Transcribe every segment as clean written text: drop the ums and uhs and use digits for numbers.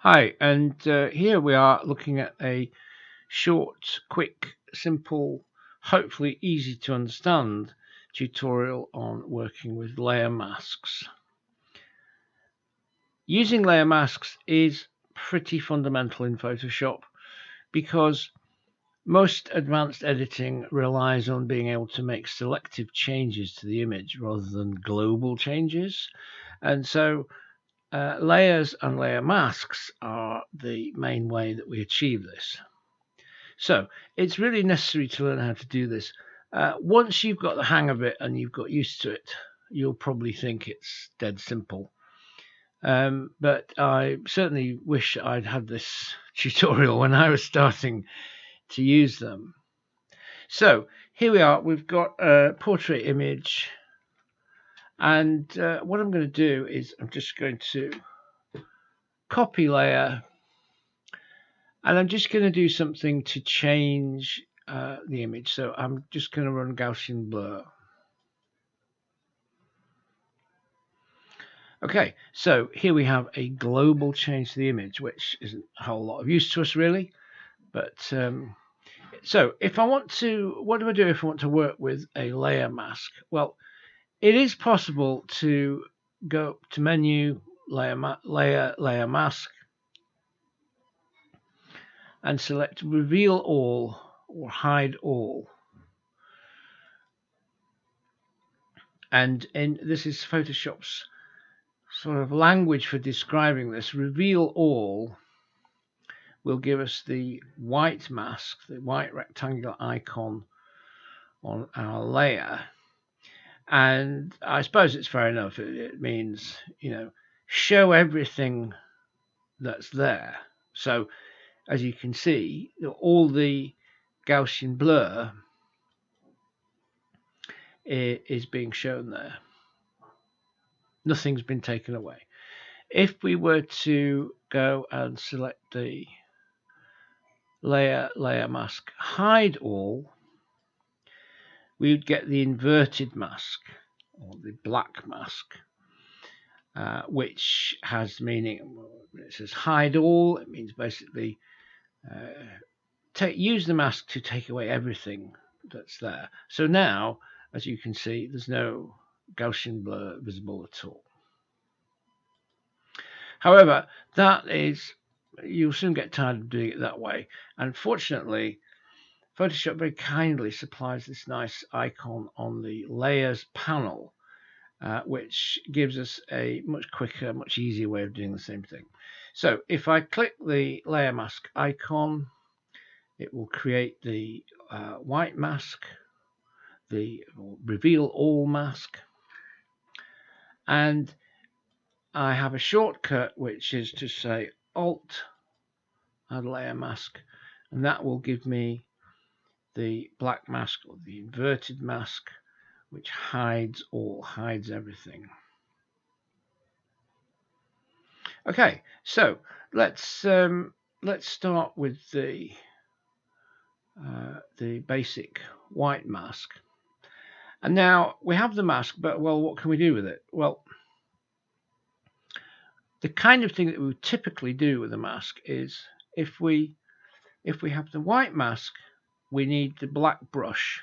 Hi, and here we are looking at a short, quick, simple, hopefully easy to understand tutorial on working with layer masks. Using layer masks is pretty fundamental in Photoshop because most advanced editing relies on being able to make selective changes to the image rather than global changes. And so layers and layer masks are the main way that we achieve this. So it's really necessary to learn how to do this. Once you've got the hang of it and you've got used to it, you'll probably think it's dead simple. But I certainly wish I'd had this tutorial when I was starting to use them. So here we are. We've got a portrait image. And what I'm going to do is I'm just going to copy layer. And I'm just going to do something to change the image. So I'm just going to run Gaussian blur. Okay, so here we have a global change to the image, which isn't a whole lot of use to us really. But so if I want to, what do I do if I want to work with a layer mask? Well, it is possible to go to menu, layer mask, and select reveal all or hide all. And this is Photoshop's sort of language for describing this. Reveal all will give us the white mask, the white rectangular icon on our layer. And I suppose it's fair enough. It means, show everything that's there. So as you can see, all the Gaussian blur is being shown there. Nothing's been taken away. If we were to go and select the layer mask, hide all, we would get the inverted mask or the black mask, which has meaning. It says hide all. It means basically use the mask to take away everything that's there. So now, as you can see, there's no Gaussian blur visible at all. However, you'll soon get tired of doing it that way. Unfortunately, Photoshop very kindly supplies this nice icon on the layers panel, which gives us a much quicker, much easier way of doing the same thing. So if I click the layer mask icon, it will create the white mask, the reveal all mask, and I have a shortcut which is to say Alt add layer mask, and that will give me the black mask or the inverted mask, which hides everything. Okay, so let's start with the basic white mask. And now we have the mask, but well, what can we do with it? Well, the kind of thing that we would typically do with a mask is if we have the white mask, we need the black brush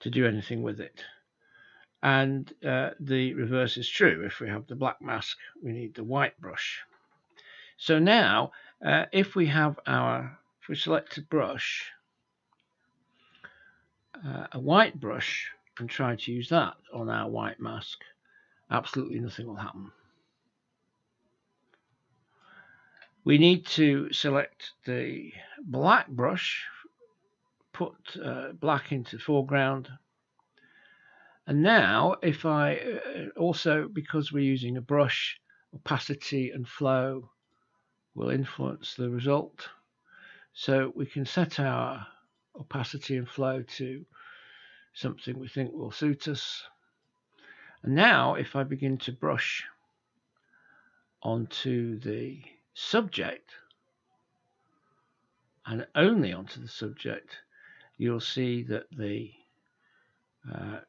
to do anything with it. And the reverse is true. If we have the black mask, we need the white brush. So now, if we select a brush, a white brush, and try to use that on our white mask, absolutely nothing will happen. We need to select the black brush, put black into foreground. And now if I also, because we're using a brush, opacity and flow will influence the result. So we can set our opacity and flow to something we think will suit us. And now if I begin to brush onto the subject and only onto the subject, you'll see that the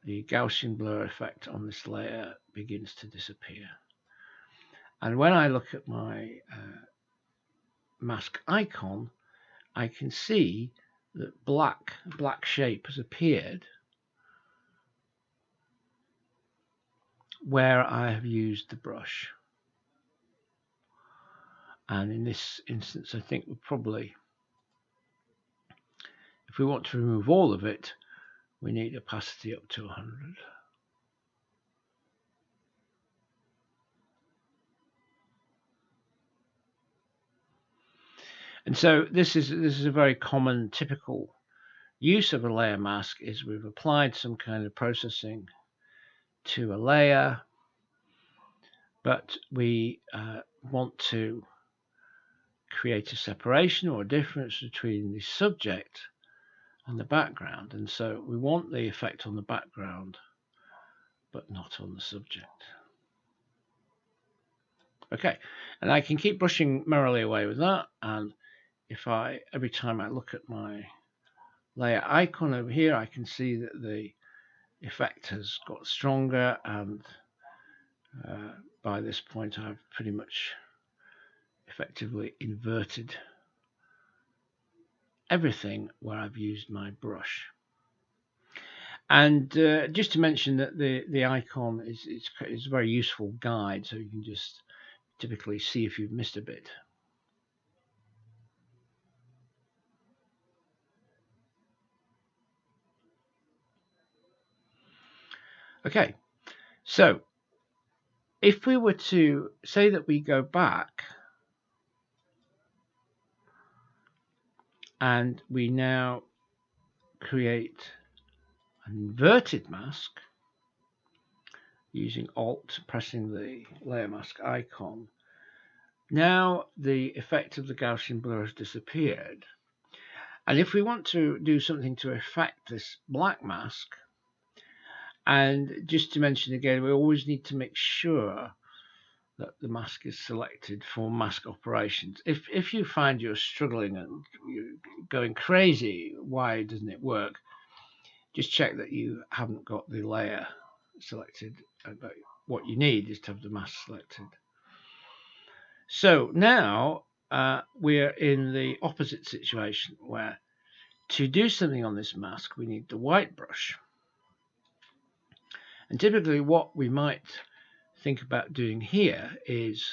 Gaussian blur effect on this layer begins to disappear. And when I look at my mask icon, I can see that black shape has appeared where I have used the brush. And in this instance, I think we'll probably, if we want to remove all of it, we need opacity up to 100. And so this is a very common, typical use of a layer mask. Is we've applied some kind of processing to a layer, but we want to create a separation or a difference between the subject and the background, and so we want the effect on the background but not on the subject. Okay, and I can keep brushing merrily away with that, and if every time I look at my layer icon over here, I can see that the effect has got stronger, and by this point I've pretty much effectively inverted everything where I've used my brush. And just to mention that the icon is a very useful guide, so you can just typically see if you've missed a bit. Okay, so if we were to say that we go back and we now create an inverted mask using Alt, pressing the layer mask icon, now the effect of the Gaussian blur has disappeared. And if we want to do something to affect this black mask, and just to mention again, we always need to make sure that the mask is selected for mask operations. If you find you're struggling and you're going crazy, why doesn't it work? Just check that you haven't got the layer selected. But what you need is to have the mask selected. So now we're in the opposite situation where to do something on this mask, we need the white brush. And typically what we might think about doing here is,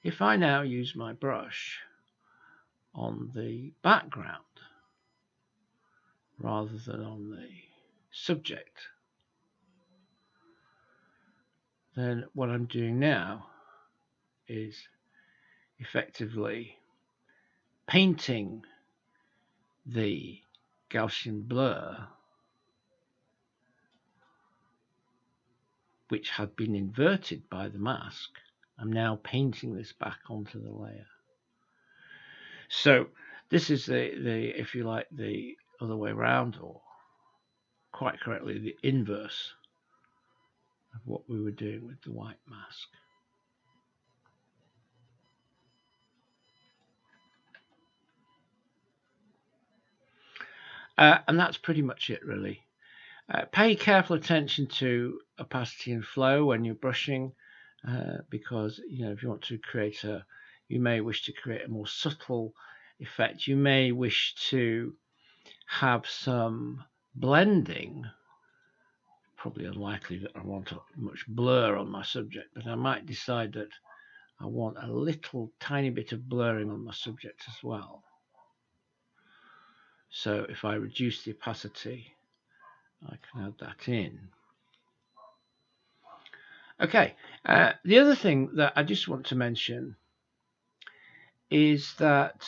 if I now use my brush on the background rather than on the subject, then what I'm doing now is effectively painting the Gaussian blur, which had been inverted by the mask. I'm now painting this back onto the layer. So this is the if you like, the other way around, or quite correctly, the inverse of what we were doing with the white mask. And that's pretty much it, really. Pay careful attention to opacity and flow when you're brushing, because if you want to create you may wish to create a more subtle effect. You may wish to have some blending. Probably unlikely that I want much blur on my subject, but I might decide that I want a little tiny bit of blurring on my subject as well. So if I reduce the opacity, I can add that in. Okay, the other thing that I just want to mention is that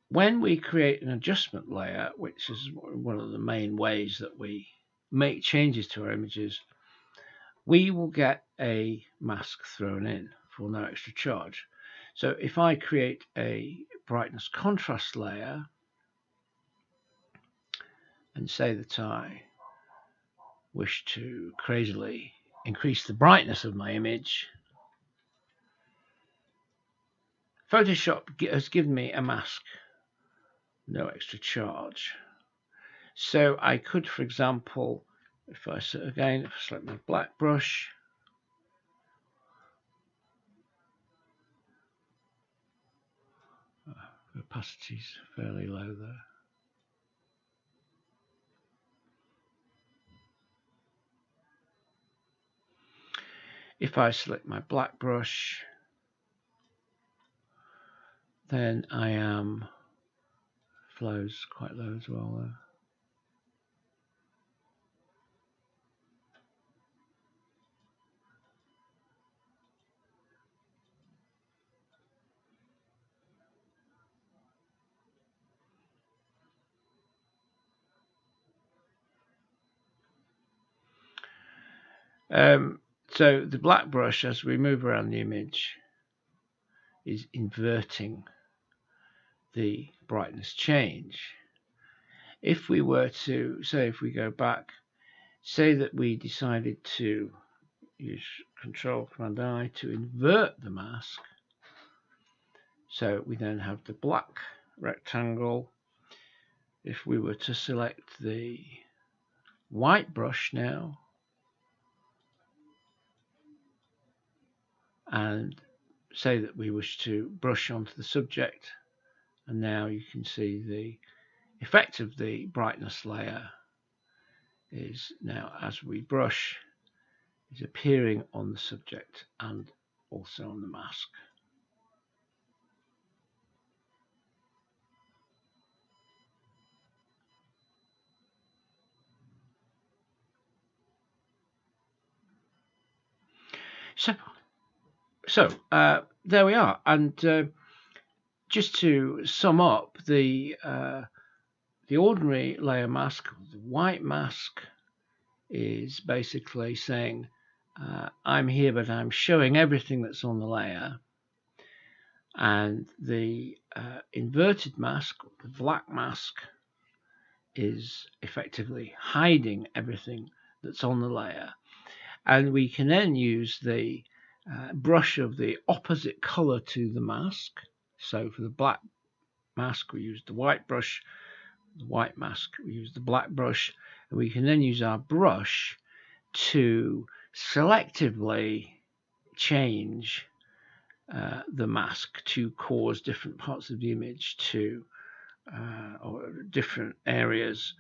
when we create an adjustment layer, which is one of the main ways that we make changes to our images, we will get a mask thrown in for no extra charge. So if I create a brightness contrast layer and say that I wish to crazily increase the brightness of my image, Photoshop has given me a mask, no extra charge. So I could, for example, if I select my black brush, opacity's fairly low there. If I select my black brush, then I am flows quite low as well there. So the black brush, as we move around the image, is inverting the brightness change. If we were to, say, if we go back, say that we decided to use Control-Command-I to invert the mask, so we then have the black rectangle. If we were to select the white brush now, and say that we wish to brush onto the subject, and now you can see the effect of the brightness layer is now, as we brush, is appearing on the subject and also on the mask. So there we are, and just to sum up, the ordinary layer mask, the white mask, is basically saying I'm here, but I'm showing everything that's on the layer. And the inverted mask, the black mask, is effectively hiding everything that's on the layer. And we can then use the brush of the opposite color to the mask. So for the black mask, we use the white brush. The white mask, we use the black brush. And we can then use our brush to selectively change the mask to cause different parts of the image to, or different areas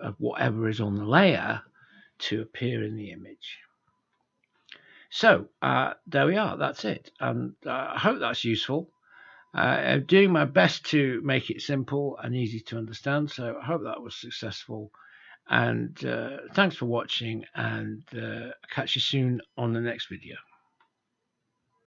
of whatever is on the layer to appear in the image. So there we are, that's it. And I hope that's useful. I'm doing my best to make it simple and easy to understand, so I hope that was successful. And thanks for watching, and catch you soon on the next video.